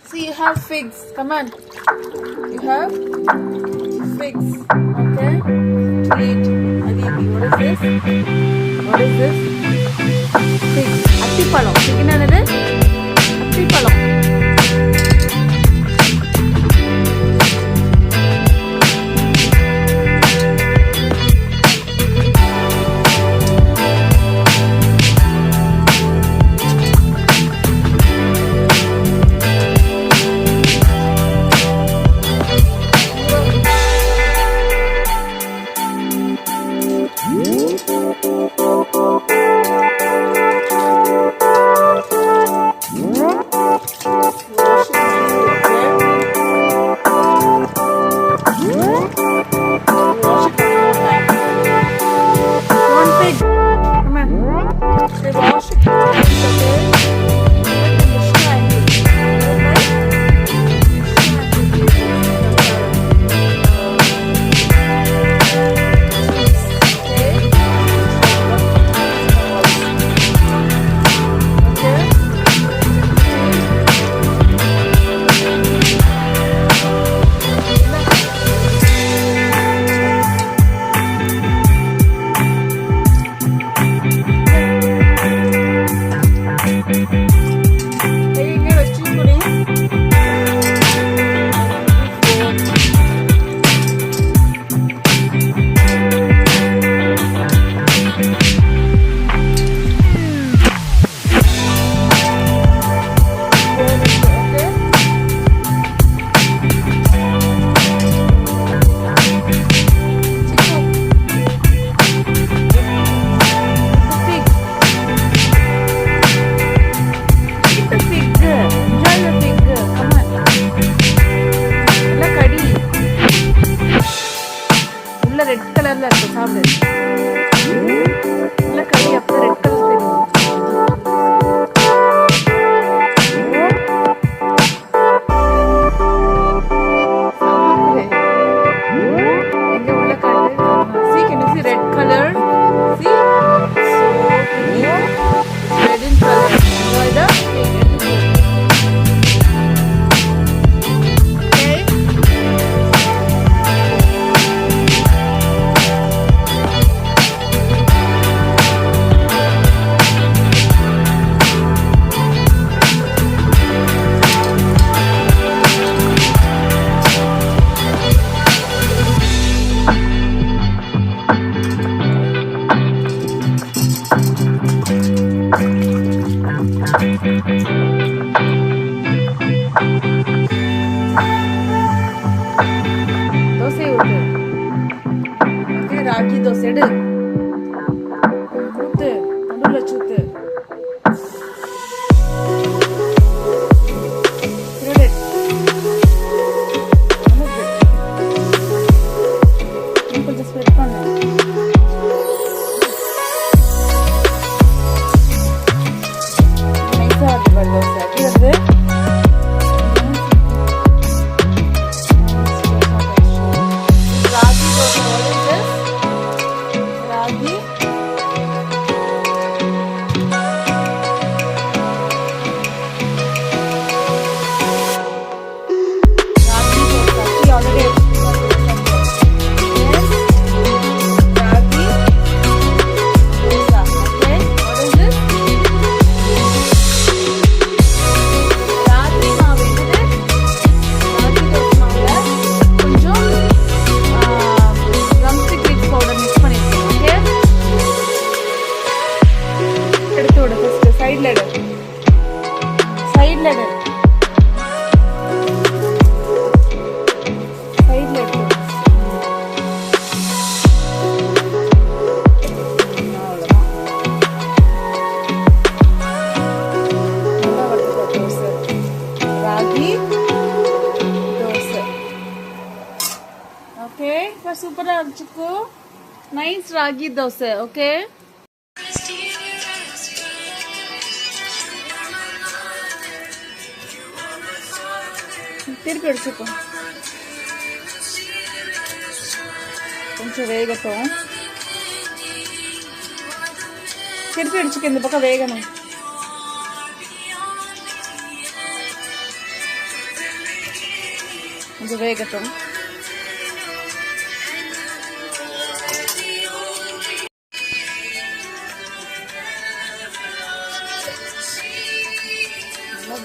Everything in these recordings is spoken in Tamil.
See, you have figs. Come on. You have figs. Okay? Eat. Aditi, what is this? What is this? Fig. Attipalam. Fig என்னது? Attipalam. ரெட் கலர்ல இருக்கு சாப்பிடு. இல்ல கறி அப்ப ரெட் கலர் தெரியும். எங்க உள்ள காட்டு. See, can you see red color? See? Red in color. Enjoy the dosa ஊத்து. ஓகே, ராகி தோசை எடு. ஊத்து, நடுவுல ஊத்து. கொஞ்சம் ஸ்ப்ரெட் பண்ணு. நைஸா இருக்கு பாரு தோசை. எப்படி வருது? சூப்பரா இருந்துச்சுக்கு. நைஸ் ராகி தோசை. ஓகே, திருப்பி அடிச்சுக்கோ. கொஞ்சம் வேகட்டும். திருப்பி அடிச்சுக்க. இந்த பக்கம் வேகணும். கொஞ்சம் வேகட்டும்.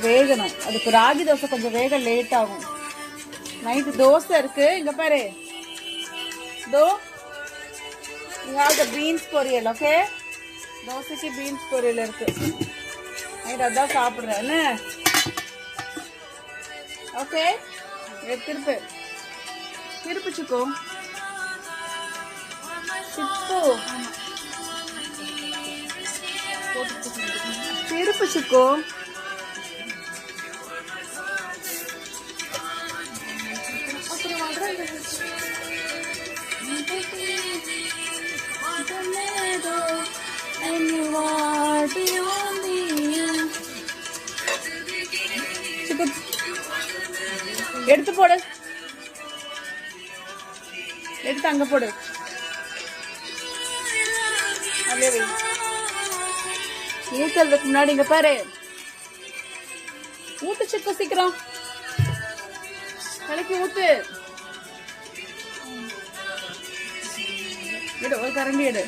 வேகணும். அதுக்கு ராகி தோசை கொஞ்சம் வேக லேட் ஆகும். நைட்டு தோசை இருக்கு, இங்க பாரு. தோ you have the beans பொரியல். ஓகே, தோசைக்கு பீன்ஸ் பொரியல் இருக்கு. நைட் அதான் சாப்பிடுறேன் என்ன. ஓகே, திருப்பு திருப்பு சிக்கோ, திருப்பு சிக்கோ. எடுத்து போடு, எடுத்து அங்க போடு. ஊத்துறதுக்கு முன்னாடி இங்க பாரு, ஊத்து சிக்கு சீக்கிரம் கலக்கி ஊத்து. எடு, ஒரு கரண்டி எடு.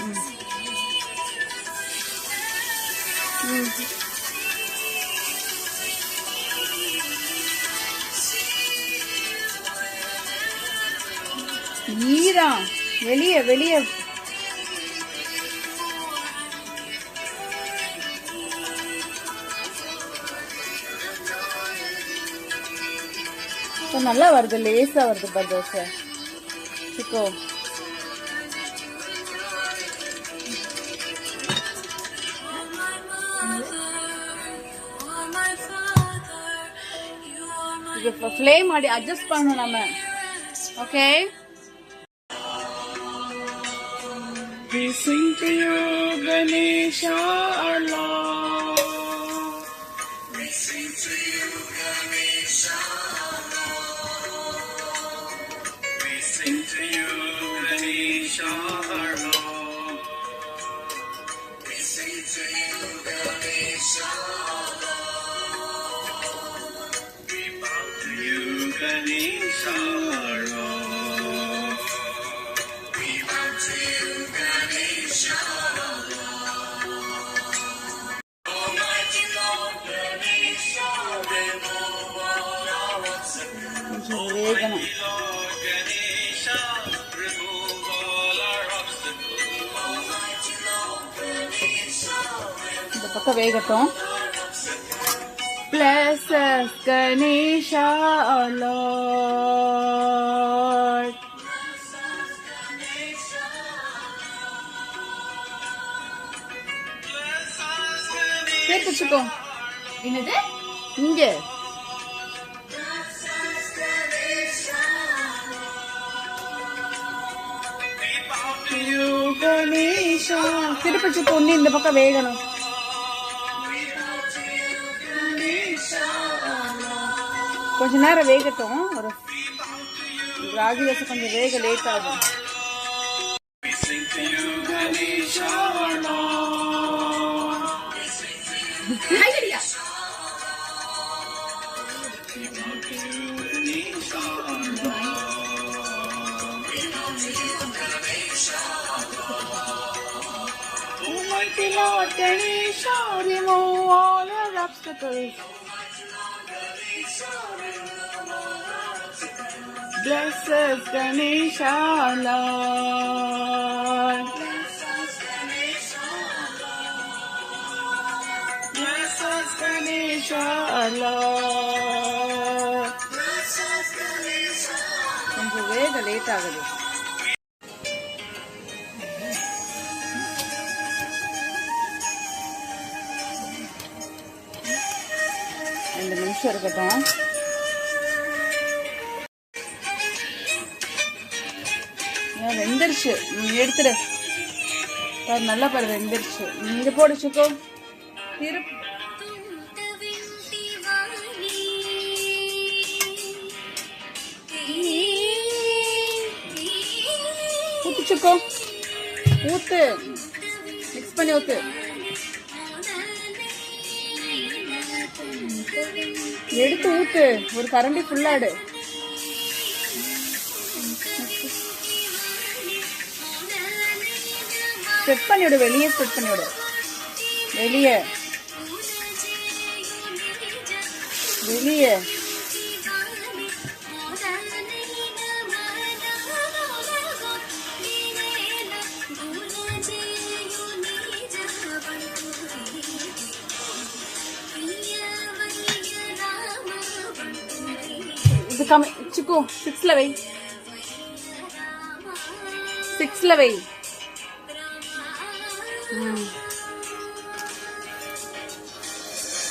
ஈரா வெளியே வெளியே. நல்லா வருது, லேசா வருது பாரு தோசை சிக்கோ. ஃப்ளேம் ஆடி அட்ஜஸ்ட் பண்ணணும் நம்ம. Okay, we sing to you Ganesha our Lord, we sing to you Ganesha our Lord, we sing to you Ganesha our Lord, we sing to you Ganesha our Lord, we bow to you Ganesha our Lord, we bow to you Ganesha Lord. Almighty Lord Ganesha, remove all our obstacles. Almighty Lord Ganesha, remove all our obstacles. Almighty Lord Ganesha, remove all our obstacles. Bless us Ganesha our Lord. கேட்டுச்சுக்கோ. என்னது இங்க திருப்பிச்சுக்கோ. இந்த பக்கம் வேகணும். கொஞ்ச நேரம் வேகட்டும். ஒரு ராகி தோசை கொஞ்சம் வேக லேட் ஆகும். Almighty Lord Ganesha, remove all our obstacles. Bless us Ganesha Lord. Bless us Ganesha Lord. கொஞ்சம் வேக லேட் ஆகுது. 2 நிமிஷம் இருக்கட்டும். வெந்துருச்சு, எடுத்துடு. பாரு நல்லா பாரு வெந்துருச்சு. இங்க போடு சிக்கோ. திருப்பு ஊத்து சிக்கோ, ஊத்து, மிக்ஸ் பண்ணி ஊத்து. எடுத்து ஊத்து, ஒரு கரண்டி ஃபுல்லாடு. ஸ்ப்ரெட் பண்ணிவிடு, வெளியே ஸ்ப்ரெட் பண்ணிவிடு, வெளியே வெளியே. இது கம்மி சிக்கு, 6ல வை, 6ல வை.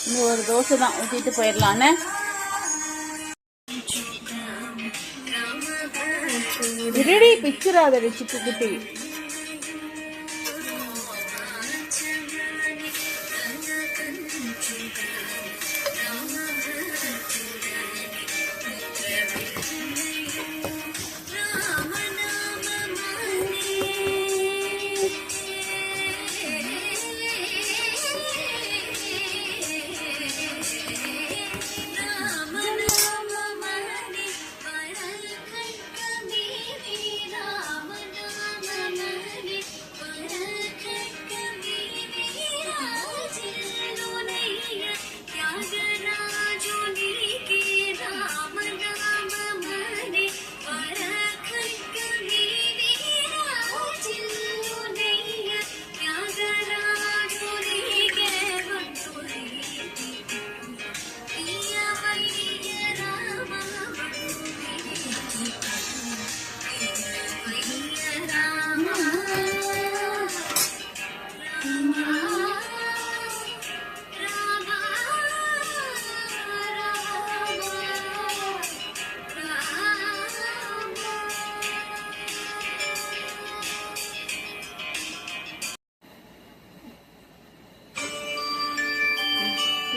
இன்னும் ஒரு தோசை தான் ஊற்றிட்டு போயிடலான்னு. இருடி பிச்சிராதடி சிக்கு குட்டி.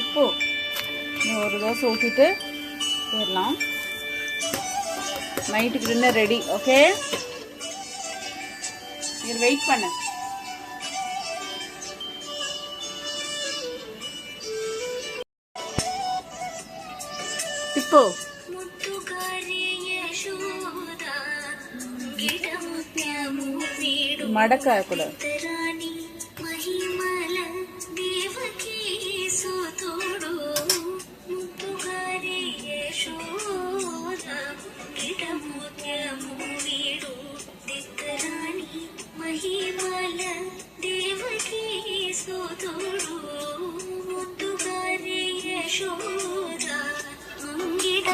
இப்போ ஒரு தோசை ஊற்றிட்டு போயிடலாம். நைட்டுக்கு டின்னர் ரெடி. ஓகே, இது வெயிட் பண்ணு. இப்போ மடக்கா கூட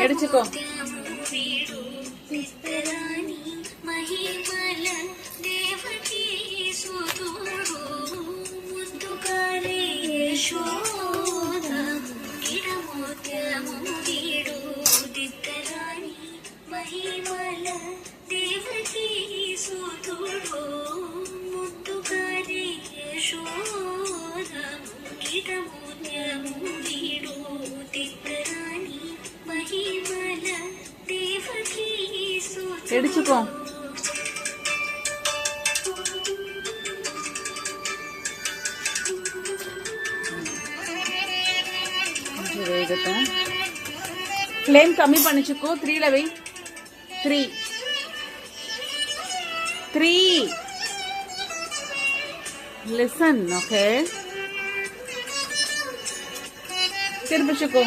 எடுத்துக்கோ. எடுத்துக்கோ. ஃப்ளேம் கம்மி பண்ணிச்சுக்கோ. 3ல வை. 3 லிசன். ஓகே, திருப்பிச்சுக்கோ.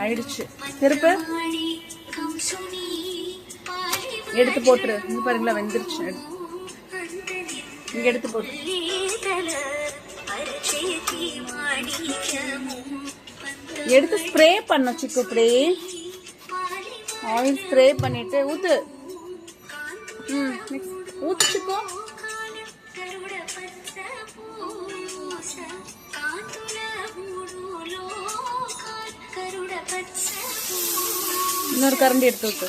ஆயிடுச்சு. திருப்பு, எடுத்து போட்டுரு. இங்க பாருங்களா, வெந்துருச்சு. இங்க எடுத்து போட்டு எடுத்து ஸ்ப்ரே பண்ண சிக்கு. இப்படி ஆயில் ஸ்ப்ரே பண்ணிட்டு ஊத்து. ஊத்துச்சுக்கோ. இன்னொரு கரண்டி எடுத்து ஊத்து.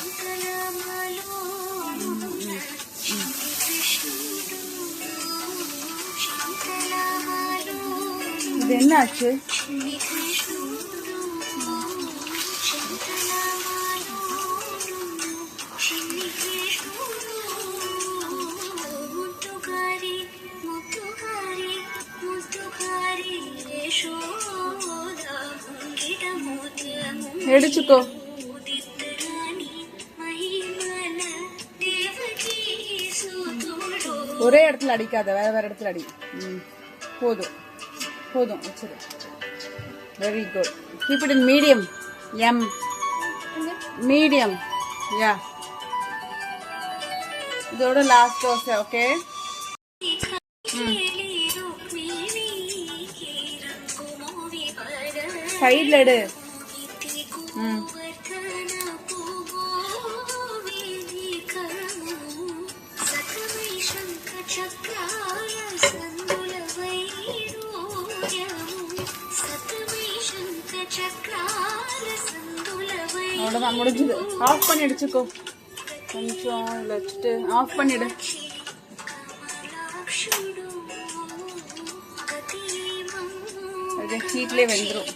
இது என்ன ஆச்சு? எடுத்துக்கோ. ஒரே இடத்துல அடிக்காத, வேற வேற இடத்துல அடி. போதும் போதும் வச்சிரு. Very good. Keep it in medium. M medium. Yeah, இதோட லாஸ்ட் தோசை. ஓகே, சைட்ல எடு. அவ்வளோதான், முடிஞ்சுது. ஆஃப் பண்ணி அடிச்சுக்கோ. கொஞ்சம் இதில் வச்சுட்டு ஆஃப் பண்ணிடு. ஹீட்லேயே வெந்துடும்.